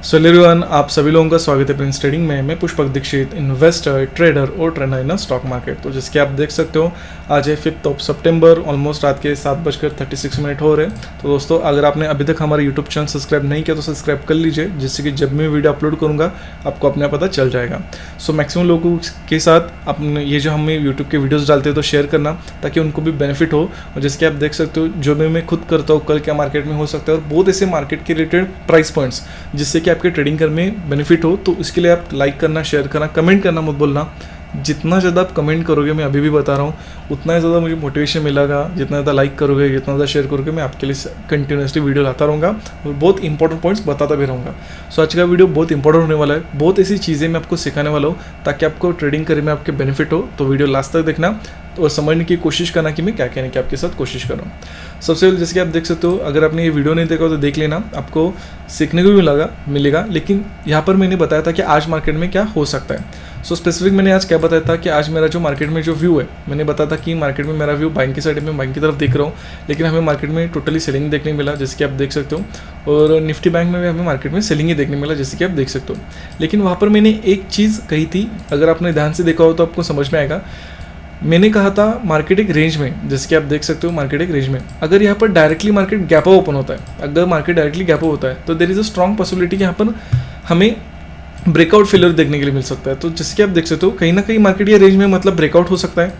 So everyone, आप सभी लोगों का स्वागत है प्रिंस ट्रेडिंग में। मैं पुष्पक दीक्षित, इन्वेस्टर, ट्रेडर और ट्रेनर इन स्टॉक मार्केट। तो जिसके आप देख सकते हो आज है 5 सितंबर, ऑलमोस्ट रात के 7:36 हो रहे हैं। तो दोस्तों, अगर आपने अभी तक हमारा यूट्यूब चैनल सब्सक्राइब नहीं किया तो सब्सक्राइब कर लीजिए, जिससे कि जब मैं वीडियो अपलोड करूँगा आपको अपने पता चल जाएगा। सो मैक्सिमम लोगों के साथ अपने ये जो हम यूट्यूब के वीडियोज़ डालते हैं तो शेयर करना, ताकि उनको भी बेनिफिट हो। और जिसके आप देख सकते हो जो भी मैं खुद करता हूँ, कल क्या मार्केट में हो सकता है, और बहुत ऐसे मार्केट के रिलेटेड प्राइस पॉइंट्स जिससे कि आपके ट्रेडिंग करने में बेनिफिट हो। तो इसके लिए आप लाइक करना, शेयर करना, कमेंट करना मत बोलना। जितना ज़्यादा आप कमेंट करोगे, मैं अभी भी बता रहा हूँ, उतना ही ज़्यादा मुझे मोटिवेशन मिलेगा। जितना ज़्यादा लाइक करोगे, जितना ज़्यादा शेयर करोगे, मैं आपके लिए कंटिन्यूसली वीडियो लाता रहूँगा और बहुत इंपॉर्टेंट पॉइंट्स बताता भी रहूँगा। सो आज का वीडियो बहुत इंपॉर्टेंट होने वाला है। बहुत ऐसी चीज़ें मैं आपको सिखाने वाला हूँ ताकि आपको ट्रेडिंग करने में आपके बेनिफिट हो। तो वीडियो लास्ट तक देखना और समझने की कोशिश करना कि मैं क्या कहने की आपके साथ कोशिश कर रहा हूँ। सबसे पहले जैसे कि आप देख सकते हो, अगर आपने ये वीडियो नहीं देखा तो देख लेना, आपको सीखने को भी मिलेगा। लेकिन यहाँ पर मैंने बताया था कि आज मार्केट में क्या हो सकता है। सो स्पेसिफिक मैंने आज क्या बताया था कि आज मेरा जो मार्केट में जो व्यू है, मैंने बताया था कि मार्केट में मेरा व्यू बाइंग की साइड में, बाइंग की तरफ देख रहा हूँ। लेकिन हमें मार्केट में टोटली सेलिंग देखने मिला, जैसे कि आप देख सकते हो। और निफ्टी बैंक में भी हमें मार्केट में सेलिंग ही देखने मिला, जैसे कि आप देख सकते हो। लेकिन वहाँ पर मैंने एक चीज़ कही थी, अगर आपने ध्यान से देखा हो तो आपको समझ में आएगा। मैंने कहा था मार्केट एक रेंज में, जैसे कि आप देख सकते हो मार्केट एक रेंज में, अगर यहाँ पर directly market gap up open होता है, अगर मार्केट डायरेक्टली गैप अप होता है तो there is a strong possibility कि यहाँ पर हमें ब्रेकआउट फेलियर देखने के लिए मिल सकता है। तो जैसे कि आप देख सकते हो, कहीं ना कहीं मार्केट ये रेंज में मतलब ब्रेकआउट हो सकता है।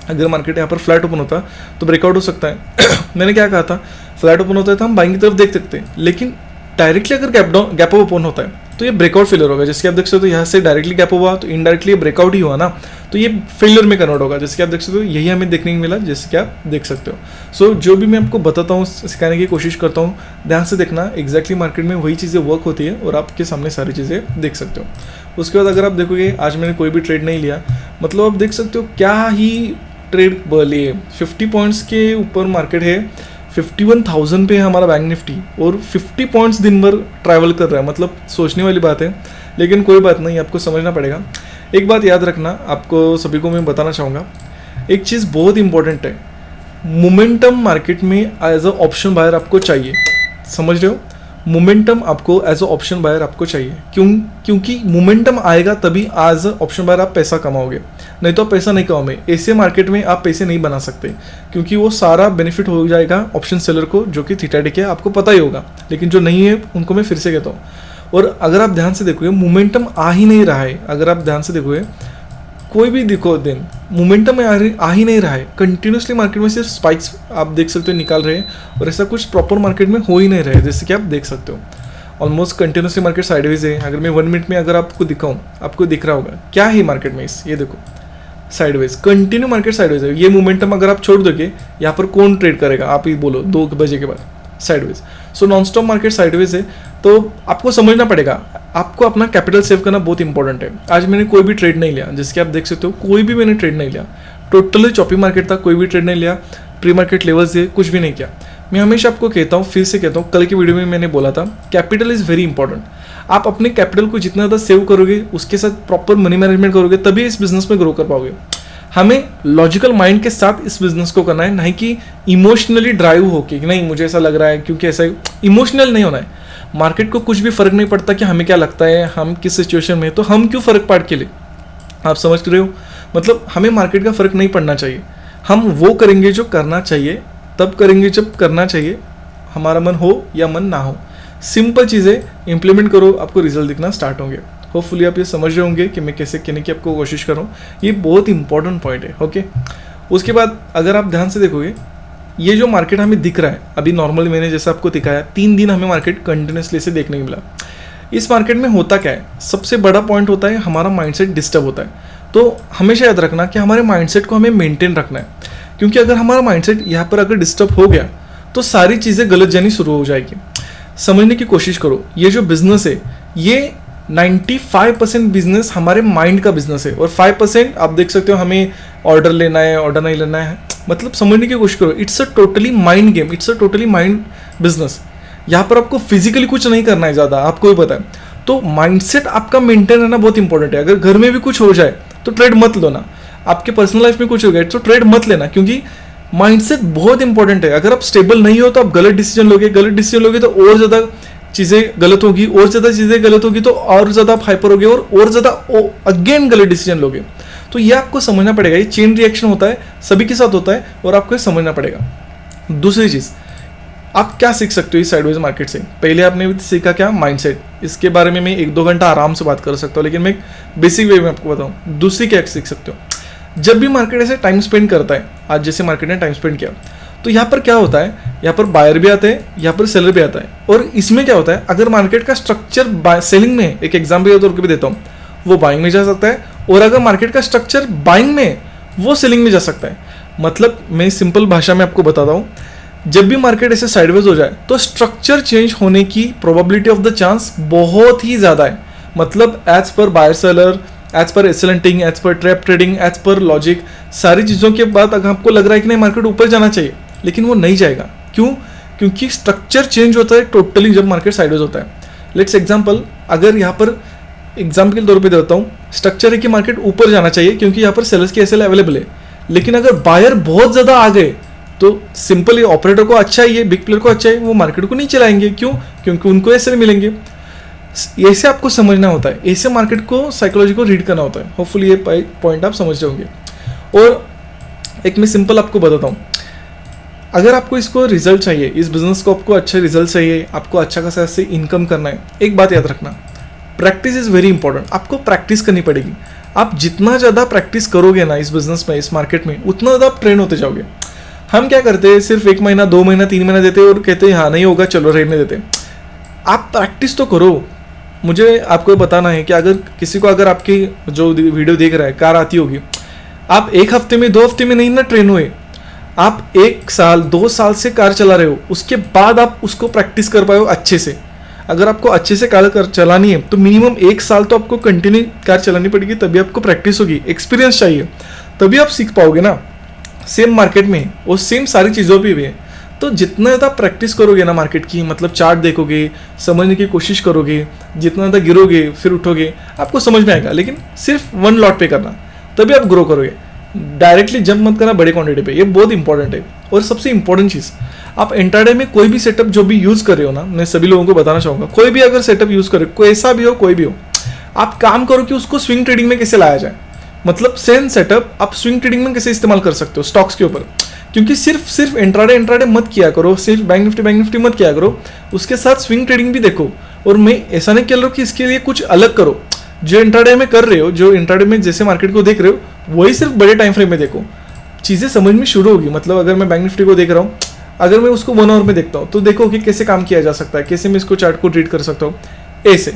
अगर मार्केट यहाँ पर फ्लैट ओपन होता तो ब्रेकआउट हो सकता है। मैंने क्या कहा था, फ्लैट ओपन होता है तो हम बाइंग की तरफ देख सकते हैं, लेकिन डायरेक्टली अगर गैप अप ओपन होता है तो ये ब्रेकआउट फेलियर होगा। जैसे कि आप देख सकते हो, यहाँ से डायरेक्टली गैप हुआ तो इनडायरेक्टली ये ब्रेकआउट ही हुआ ना, तो ये फेलियर में कन्वर्ट होगा। जैसे कि आप देख सकते हो, यही हमें देखने को मिला, जैसे कि आप देख सकते हो। सो जो भी मैं आपको बताता हूँ, सिखाने की कोशिश करता हूँ, ध्यान से देखना। एग्जैक्टली मार्केट में वही चीज़ें वर्क होती है और आपके सामने सारी चीज़ें देख सकते हो। उसके बाद अगर आप देखोगे, आज मैंने कोई भी ट्रेड नहीं लिया, मतलब आप देख सकते हो क्या ही ट्रेड लिए 50 पॉइंट्स के ऊपर मार्केट है, 51,000 पे है हमारा बैंक निफ्टी, और 50 पॉइंट्स दिन भर ट्रैवल कर रहा है। मतलब सोचने वाली बात है, लेकिन कोई बात नहीं, आपको समझना पड़ेगा। एक बात याद रखना, आपको सभी को मैं बताना चाहूँगा, एक चीज़ बहुत इंपॉर्टेंट है, मोमेंटम मार्केट में एज अ ऑप्शन बायर आपको चाहिए। समझ रहे हो, मोमेंटम आपको एज अ ऑप्शन बायर आपको चाहिए। क्योंकि मोमेंटम आएगा तभी एज अ ऑप्शन बायर आप पैसा कमाओगे, नहीं तो आप पैसा नहीं कमाओगे। ऐसे मार्केट में आप पैसे नहीं बना सकते, क्योंकि वो सारा बेनिफिट हो जाएगा ऑप्शन सेलर को, जो कि थीटा टिक है, आपको पता ही होगा। लेकिन जो नहीं है उनको मैं फिर से कहता हूँ। और अगर आप ध्यान से देखोगे, मोमेंटम आ ही नहीं रहा है। अगर आप ध्यान से देखोगे, कोई भी देखो दिन मोमेंटम में आ ही नहीं रहा है। कंटिन्यूसली मार्केट में सिर्फ स्पाइक्स आप देख सकते हो निकाल रहे हैं, और ऐसा कुछ प्रॉपर मार्केट में हो ही नहीं रहा है। जैसे कि आप देख सकते हो, ऑलमोस्ट कंटिन्यूसली मार्केट साइडवेज है। अगर मैं 1 मिनट में अगर आपको दिखाऊं, आपको दिख रहा होगा क्या है मार्केट में। ये देखो, साइडवेज, कंटिन्यू मार्केट साइडवेज है। ये मोमेंटम अगर आप छोड़ दोगे, यहाँ पर कौन ट्रेड करेगा, आप ही बोलो, 2 बजे के बाद sideways. So non stop market sideways है, तो आपको समझना पड़ेगा, आपको अपना कैपिटल सेव करना बहुत इंपॉर्टेंट है। आज मैंने कोई भी ट्रेड नहीं लिया, जिसके आप देख सकते हो, कोई भी मैंने ट्रेड नहीं लिया। टोटली चॉपी मार्केट था, कोई भी ट्रेड नहीं लिया। प्री मार्केट लेवल्स है, कुछ भी नहीं किया। मैं हमेशा आपको कहता हूँ, फिर से कहता हूँ, कल की वीडियो में मैंने बोला था, कैपिटल इज़ वेरी इंपॉर्टेंट। आप अपने कैपिटल को जितना ज़्यादा सेव करोगे, उसके साथ प्रॉपर मनी मैनेजमेंट करोगे, तभी इस बिजनेस में ग्रो कर पाओगे। हमें लॉजिकल माइंड के साथ इस बिजनेस को करना है, नहीं कि इमोशनली ड्राइव होके कि नहीं मुझे ऐसा लग रहा है, क्योंकि ऐसा इमोशनल नहीं होना है। मार्केट को कुछ भी फर्क नहीं पड़ता कि हमें क्या लगता है, हम किस सिचुएशन में, तो हम क्यों फर्क पाड़ के लिए। आप समझ रहे हो, मतलब हमें मार्केट का फर्क नहीं पड़ना चाहिए। हम वो करेंगे जो करना चाहिए, तब करेंगे जब करना चाहिए, हमारा मन हो या मन ना हो। सिंपल चीज़ें इंप्लीमेंट करो, आपको रिजल्ट दिखना स्टार्ट होंगे। होपफुली आप ये समझ रहे होंगे कि मैं कैसे कहने की आपको कोशिश कर रहा हूँ। ये बहुत इंपॉर्टेंट पॉइंट है। ओके, उसके बाद अगर आप ध्यान से देखोगे, ये जो मार्केट हमें दिख रहा है अभी, नॉर्मली मैंने जैसा आपको दिखाया, 3 दिन हमें मार्केट कंटिन्यूसली से देखने को मिला। इस मार्केट में होता क्या है, सबसे बड़ा पॉइंट होता है हमारा माइंडसेट डिस्टर्ब होता है। तो हमेशा याद रखना कि हमारे माइंडसेट को हमें मेंटेन रखना है, क्योंकि अगर हमारा माइंडसेट यहाँ पर अगर डिस्टर्ब हो गया तो सारी चीज़ें गलत जानी शुरू हो जाएगी। समझने की कोशिश करो, ये जो बिजनेस है, ये 95% बिजनेस हमारे माइंड का बिजनेस है, और 5% आप देख सकते हो हमें ऑर्डर लेना है, ऑर्डर नहीं लेना है। मतलब समझने की कोशिश करो, it's a totally mind game, it's a totally mind business. यहाँ पर आपको फिजिकली कुछ नहीं करना है ज़्यादा, आपको ही पता है। तो माइंडसेट आपका मेंटेन रहना बहुत इंपॉर्टेंट है। अगर घर में भी कुछ हो जाए तो ट्रेड मत लो ना, आपके पर्सनल लाइफ में कुछ हो गया तो ट्रेड मत लेना, क्योंकि माइंडसेट बहुत इंपॉर्टेंट है। अगर आप स्टेबल नहीं हो तो आप गलत डिसीजन लोगे तो और ज़्यादा चीज़ें गलत होगी, और ज़्यादा चीज़ें गलत होगी तो और ज़्यादा आप हाइपर होगे और ज़्यादा अगेन गलत डिसीजन लोगे। तो ये आपको समझना पड़ेगा, ये चेन रिएक्शन होता है, सभी के साथ होता है और आपको ये समझना पड़ेगा। दूसरी चीज़, आप क्या सीख सकते हो इस साइडवेज मार्केट से? पहले आपने सीखा क्या? माइंडसेट। इसके बारे में मैं 1-2 घंटा आराम से बात कर सकता हूँ, लेकिन मैं बेसिक वे में आपको बताऊँ। दूसरी क्या सीख सकते हो? जब भी मार्केट ऐसे टाइम स्पेंड करता है, आज जैसे मार्केट ने टाइम स्पेंड किया, तो यहाँ पर क्या होता है, यहाँ पर बायर भी आते हैं, यहाँ पर सेलर भी आता है। और इसमें क्या होता है, अगर मार्केट का स्ट्रक्चर सेलिंग में, एक एग्जाम्पल के तौर पर भी देता हूँ, वो बाइंग में जा सकता है, और अगर मार्केट का स्ट्रक्चर बाइंग में, वो सेलिंग में जा सकता है। मतलब मैं सिंपल भाषा में आपको बताता हूँ, जब भी मार्केट ऐसे साइडवेज हो जाए तो स्ट्रक्चर चेंज होने की प्रोबेबिलिटी ऑफ द चांस बहुत ही ज़्यादा है। मतलब as per buyer seller, edge पर एसएलएंटिंग, एज पर ट्रैप ट्रेडिंग, एज पर लॉजिक, सारी चीज़ों के बाद अगर आपको लग रहा है कि नहीं मार्केट ऊपर जाना चाहिए, लेकिन वो नहीं जाएगा। क्यों? क्योंकि स्ट्रक्चर चेंज होता है टोटली जब मार्केट साइडवेज होता है। लेट्स एग्जाम्पल, अगर यहाँ पर एग्जाम्पल के तौर पर देता हूँ, स्ट्रक्चर है कि मार्केट ऊपर जाना चाहिए क्योंकि यहाँ पर सेलर्स की एसएल अवेलेबल है, लेकिन अगर बायर बहुत ज़्यादा आ गए तो सिंपली ऑपरेटर को अच्छा है, बिग प्लेयर को अच्छा है, वो मार्केट को नहीं चलाएंगे। क्यों? क्योंकि उनको ऐसे मिलेंगे। ऐसे आपको समझना होता है, ऐसे मार्केट को, साइकोलॉजी को रीड करना होता है। होपफुली ये पॉइंट आप समझ रहे होंगे। और एक मैं सिंपल आपको बताता हूँ, अगर आपको इसको रिजल्ट चाहिए, इस बिजनेस को आपको अच्छे रिजल्ट चाहिए, आपको अच्छा खासा से इनकम करना है, एक बात याद रखना, प्रैक्टिस इज़ वेरी इंपॉर्टेंट। आपको प्रैक्टिस करनी पड़ेगी। आप जितना ज़्यादा प्रैक्टिस करोगे ना इस बिजनेस में, इस मार्केट में, उतना ज़्यादा आप ट्रेन होते जाओगे। हम क्या करते हैं, सिर्फ 1 महीना, 2 महीना, 3 महीना देते हैं और कहते हैं हाँ नहीं होगा, चलो रहने देते। आप प्रैक्टिस तो करो। मुझे आपको बताना है कि अगर किसी को, अगर आपकी जो वीडियो देख रहा है, कार आती होगी, आप 1 हफ्ते में, 2 हफ्ते में नहीं ना ट्रेन हुए, आप 1 साल, 2 साल से कार चला रहे हो, उसके बाद आप उसको प्रैक्टिस कर पाए हो अच्छे से। अगर आपको अच्छे से कार चलानी है तो मिनिमम 1 साल तो आपको कंटिन्यू कार चलानी पड़ेगी, तभी आपको प्रैक्टिस होगी, एक्सपीरियंस चाहिए, तभी आप सीख पाओगे ना। सेम मार्केट में और सेम सारी चीज़ों पे भी है। तो जितना ज़्यादा प्रैक्टिस करोगे ना मार्केट की, मतलब चार्ट देखोगे, समझने की कोशिश करोगे, जितना ज़्यादा गिरोगे फिर उठोगे, आपको समझ में आएगा। लेकिन सिर्फ 1 लॉट पे करना, तभी आप ग्रो करोगे। डायरेक्टली जंप मत करना बड़े क्वांटिटी पे, ये बहुत इंपॉर्टेंट है। और सबसे इंपॉर्टेंट चीज़, आप इंट्राडे में कोई भी सेटअप जो भी यूज़ कर रहे हो ना, मैं सभी लोगों को बताना चाहूँगा, कोई भी अगर सेटअप यूज़ करे, कोई ऐसा भी हो, कोई भी हो, आप काम करो कि उसको स्विंग ट्रेडिंग में कैसे लाया जाए। मतलब सेम सेटअप आप स्विंग ट्रेडिंग में कैसे इस्तेमाल कर सकते हो स्टॉक्स के ऊपर। क्योंकि सिर्फ इंट्राडे मत किया करो, सिर्फ बैंक निफ्टी मत किया करो, उसके साथ स्विंग ट्रेडिंग भी देखो। और मैं ऐसा नहीं कह रहा हूँ कि इसके लिए कुछ अलग करो, जो इंट्राडे में कर रहे हो, जो इंट्राडे में जैसे मार्केट को देख रहे हो, वही सिर्फ बड़े टाइम फ्रेम में देखो, चीज़ें समझ में शुरू होगी। मतलब अगर मैं बैंक निफ्टी को देख रहा हूँ, अगर मैं उसको 1 आवर में देखता हूँ तो देखो कि कैसे काम किया जा सकता है, कैसे मैं इसको चार्ट को रीड कर सकता हूँ, ऐसे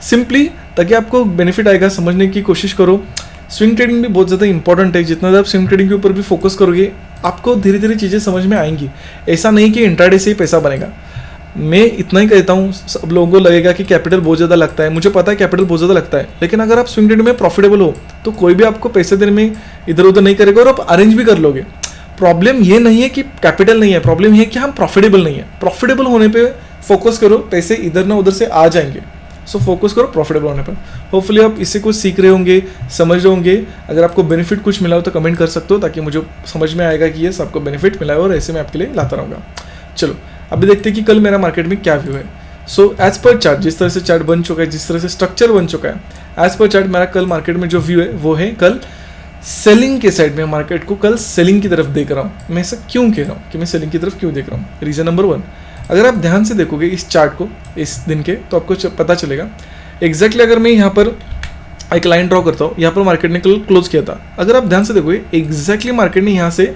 सिंपली, ताकि आपको बेनिफिट आएगा। समझने की कोशिश करो। स्विंग ट्रेडिंग भी बहुत ज़्यादा इंपॉर्टेंट है। जितना ज़्यादा आप स्विंग ट्रेडिंग के ऊपर भी फोकस करोगे, आपको धीरे धीरे चीज़ें समझ में आएंगी। ऐसा नहीं कि इंट्राडे से ही पैसा बनेगा। मैं इतना ही कहता हूँ, सब लोगों को लगेगा कि कैपिटल बहुत ज़्यादा लगता है, मुझे पता है कैपिटल बहुत ज़्यादा लगता है, लेकिन अगर आप स्विंग ट्रेडिंग में प्रॉफिटेबल हो तो कोई भी आपको पैसे देने में इधर उधर नहीं करेगा और आप अरेंज भी कर लोगे। प्रॉब्लम ये नहीं है कि कैपिटल नहीं है, प्रॉब्लम ये है कि हम प्रॉफिटेबल नहीं है। प्रॉफिटेबल होने पर फोकस करो, पैसे इधर ना उधर से आ जाएंगे। सो फोकस करो प्रॉफिटेबल होने पर। होपफुली आप इससे कुछ सीख रहे होंगे, समझ रहे होंगे। अगर आपको बेनिफिट कुछ मिला हो तो कमेंट कर सकते हो, ताकि मुझे समझ में आएगा कि ये सबको बेनिफिट मिला है और ऐसे मैं आपके लिए लाता रहूँगा। चलो अभी देखते हैं कि कल मेरा मार्केट में क्या व्यू है। सो एज पर चार्ट, जिस तरह से चार्ट बन चुका है, जिस तरह से स्ट्रक्चर बन चुका है, एज पर चार्ट मेरा कल मार्केट में जो व्यू है वो है कल सेलिंग के साइड में। मार्केट को कल सेलिंग की तरफ देख रहा हूँ। मैं ऐसा क्यों कह रहा हूँ कि मैं सेलिंग की तरफ क्यों देख रहा हूँ? रीज़न नंबर 1, अगर आप ध्यान से देखोगे इस चार्ट को, इस दिन के, तो आपको पता चलेगा एग्जैक्टली। अगर मैं यहाँ पर एक लाइन ड्रॉ करता हूँ, यहाँ पर मार्केट ने कल क्लोज किया था। अगर आप ध्यान से देखोगे एग्जैक्टली मार्केट ने यहाँ से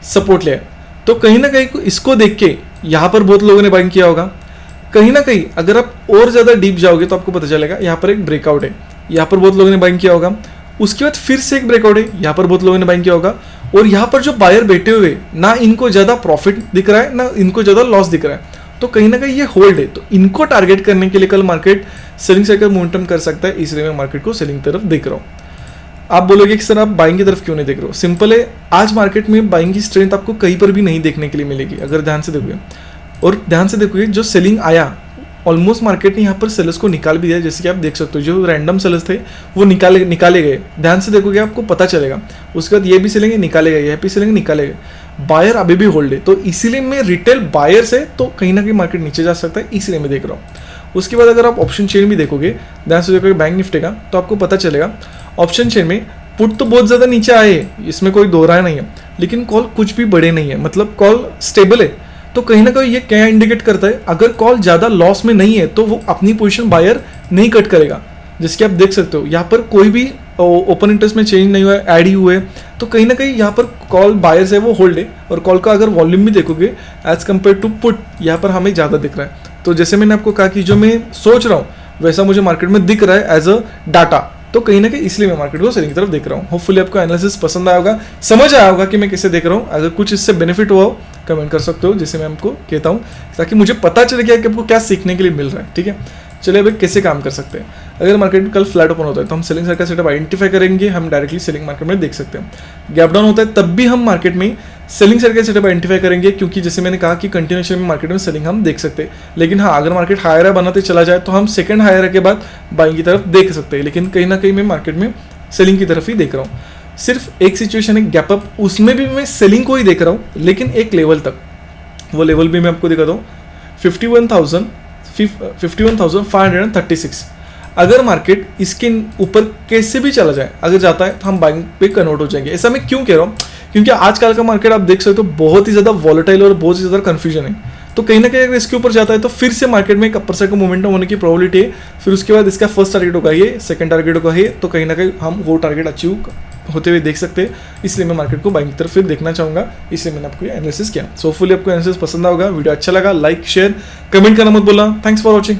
सपोर्ट लिया है, तो कहीं ना कहीं इसको देख के यहाँ पर बहुत लोगों ने बाइंग किया होगा। कहीं ना कहीं अगर आप और ज़्यादा डीप जाओगे तो आपको पता चलेगा यहाँ पर एक ब्रेकआउट है, यहाँ पर बहुत लोगों ने बाइंग किया होगा। उसके बाद फिर से एक ब्रेकआउट है, यहाँ पर बहुत लोगों ने बाइंग किया होगा। और यहाँ पर जो बायर बैठे हुए, ना इनको ज़्यादा प्रॉफिट दिख रहा है, ना इनको ज़्यादा लॉस दिख रहा है, तो कहीं ना कहीं ये होल्ड है। तो इनको टारगेट करने के लिए कल मार्केट सेलिंग साइकिल मोमेंटम कर सकता है, इसलिए मैं मार्केट को सेलिंग तरफ देख रहा हूँ। आप बोलोगे कि सर आप बाइंग की तरफ क्यों नहीं देख रहे हो? सिंपल है, आज मार्केट में बाइंग की स्ट्रेंथ आपको कहीं पर भी नहीं देखने के लिए मिलेगी अगर ध्यान से देखोगे। और ध्यान से देखोगे जो सेलिंग आया, ऑलमोस्ट मार्केट ने यहाँ पर सेलर्स को निकाल भी दिया। जैसे कि आप देख सकते हो, जो रैंडम सेलर्स थे वो निकाले गए। ध्यान से देखोगे आपको पता चलेगा। उसके बाद ये भी सेलेंगे, निकाले गए, ये भी सेलेंगे, निकाले गए। बायर अभी भी होल्ड है, तो इसीलिए मैं रिटेल बायर से तो कहीं ना कहीं मार्केट नीचे जा सकता है, इसलिए मैं देख रहा हूँ। उसके बाद अगर आप ऑप्शन चेन भी देखोगे, ध्यान से देखोगे बैंक निफ्टी का, तो आपको पता चलेगा ऑप्शन चेन में पुट तो बहुत ज़्यादा नीचे आए हैं, इसमें कोई दो राय नहीं है, लेकिन कॉल कुछ भी बड़े नहीं है, मतलब कॉल स्टेबल है। तो कहीं ना कहीं ये क्या इंडिकेट करता है, अगर कॉल ज़्यादा लॉस में नहीं है तो वो अपनी पोजीशन बायर नहीं कट करेगा। जिसके आप देख सकते हो यहाँ पर कोई भी ओपन इंटरेस्ट में चेंज नहीं हुआ है, ऐड ही हुए, तो कहीं ना कहीं यहाँ पर कॉल बायर्स है वो होल्ड है। और कॉल का अगर वॉल्यूम भी देखोगे एज कम्पेयर टू पुट, यहाँ पर हमें ज़्यादा दिख रहा है। तो जैसे मैंने आपको कहा कि जो मैं सोच रहा हूँ वैसा मुझे मार्केट में दिख रहा है एज अ डाटा, तो कहीं ना कहीं इसलिए मैं मार्केट को सेलिंग की तरफ देख रहा हूँ। होपफुली आपको एनालिसिस पसंद आया होगा, समझ आया होगा कि मैं कैसे देख रहा हूँ। अगर कुछ इससे बेनिफिट हुआ हो कमेंट कर सकते हो, जैसे मैं आपको कहता हूँ, ताकि मुझे पता चले कि आपको क्या सीखने के लिए मिल रहा है। ठीक है, चलिए अब कैसे काम कर सकते हैं। अगर मार्केट कल फ्लैट ओपन होता है तो हम सेलिंग सर्किट सेटअप आइडेंटिफाई करेंगे, हम डायरेक्टली सेलिंग मार्केट में देख सकते हैं। गैप डाउन होता है तब भी हम मार्केट में सेलिंग सर्किट सेटअप आइडेंटिफाई करेंगे, क्योंकि जैसे मैंने कहा कि कंटिन्यूएशन में मार्केट में सेलिंग हम देख सकते हैं। लेकिन हाँ, अगर मार्केट हायर बनाते चला जाए तो हम सेकंड हायर के बाद बाइंग की तरफ देख सकते हैं। लेकिन कहीं ना कहीं मैं मार्केट में सेलिंग की तरफ ही देख रहा हूँ। सिर्फ एक सिचुएशन है गैप अप, उसमें भी मैं सेलिंग को ही देख रहा हूँ, लेकिन एक लेवल तक। वो लेवल भी मैं आपको दिखाता हूँ, 51,536। अगर मार्केट इसके ऊपर कैसे भी चला जाए, अगर जाता है तो हम बाइंग पे कन्वर्ट हो जाएंगे। ऐसा मैं क्यों कह रहा हूँ, क्योंकि आजकल का मार्केट आप देख सकते हो बहुत ही ज़्यादा वॉलेटाइल और बहुत ही ज़्यादा कंफ्यूजन है। तो कहीं ना कहीं अगर इसके ऊपर जाता है तो फिर से मार्केट में एक अपर साइड का मोमेंटम होने की प्रोबेबिलिटी है। फिर उसके बाद इसका फर्स्ट टारगेट होगा ये, सेकंड टारगेट होगा ये, तो कहीं ना कहीं हम वो टारगेट अचीव होते हुए देख सकते हैं। इसलिए मैं मार्केट को बाइंग की तरफ फिर देखना चाहूँगा, इसलिए मैंने आपको एनालिसिस किया। सो होपफुली आपको एनालिसिस पसंद आएगा। वीडियो अच्छा लगा लाइक शेयर कमेंट करना मत बोलना। Thanks for watching.